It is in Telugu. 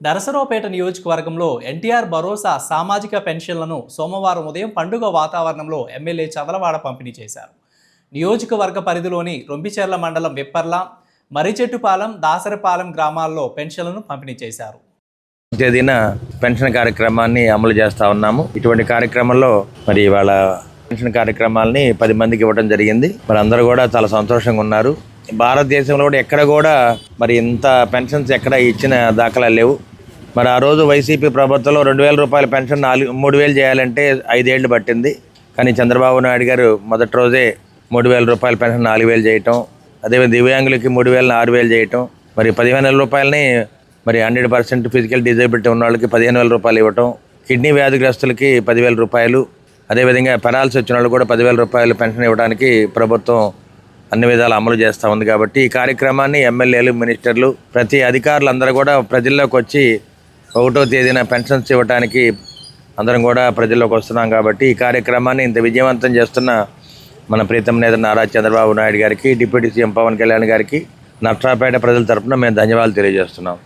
నరసరావుపేట నియోజకవర్గంలో ఎన్టీఆర్ భరోసా సామాజిక పెన్షన్లను సోమవారం ఉదయం పండుగ వాతావరణంలో ఎమ్మెల్యే చదలవాడ పంపిణీ చేశారు. నియోజకవర్గ పరిధిలోని రొంపిచెర్ల మండలం విప్పర్ల, మర్రిచెట్టుపాలెం, దాసరపాలెం గ్రామాల్లో పెన్షన్లను పంపిణీ చేశారు. తేదీన పెన్షన్ కార్యక్రమాన్ని అమలు చేస్తూ ఉన్నాము. ఇటువంటి కార్యక్రమంలో మరి వాళ్ళ పెన్షన్ కార్యక్రమాలని 10 మందికి ఇవ్వడం జరిగింది. మరి అందరూ కూడా చాలా సంతోషంగా ఉన్నారు. భారతదేశంలో కూడా ఎక్కడ కూడా మరి ఇంత పెన్షన్స్ ఎక్కడ ఇచ్చిన దాఖలాలు లేవు. మరి ఆ రోజు వైసీపీ ప్రభుత్వంలో 2,000 రూపాయల పెన్షన్ 3,000 చేయాలంటే 5 ఏళ్ళు పట్టింది. కానీ చంద్రబాబు నాయుడు గారు మొదటి రోజే 3,000 రూపాయల పెన్షన్ 4,000 చేయటం, అదేవిధంగా దివ్యాంగులకి 3,000 6,000 చేయటం, మరి 15,000 రూపాయలని మరి 100% ఫిజికల్ డిజేబిలిటీ ఉన్న వాళ్ళకి 15,000 రూపాయలు ఇవ్వటం, కిడ్నీ వ్యాధిగ్రస్తులకి 10,000 రూపాయలు, అదేవిధంగా పెరాల్సి వచ్చిన వాళ్ళు కూడా 10,000 రూపాయలు పెన్షన్ ఇవ్వడానికి ప్రభుత్వం అన్ని విధాలు అమలు చేస్తూ ఉంది. కాబట్టి ఈ కార్యక్రమాన్ని ఎమ్మెల్యేలు, మినిస్టర్లు, ప్రతి అధికారులు అందరూ కూడా ప్రజల్లోకి వచ్చి 1వ తేదీన పెన్షన్స్ ఇవ్వడానికి అందరం కూడా ప్రజల్లోకి వస్తున్నాం. కాబట్టి ఈ కార్యక్రమాన్ని ఇంత విజయవంతం చేస్తున్న మన ప్రీతం నేత నారా చంద్రబాబు నాయుడు గారికి, డిప్యూటీ సీఎం పవన్ కళ్యాణ్ గారికి నరసరావుపేట ప్రజల తరఫున మేము ధన్యవాదాలు తెలియజేస్తున్నాం.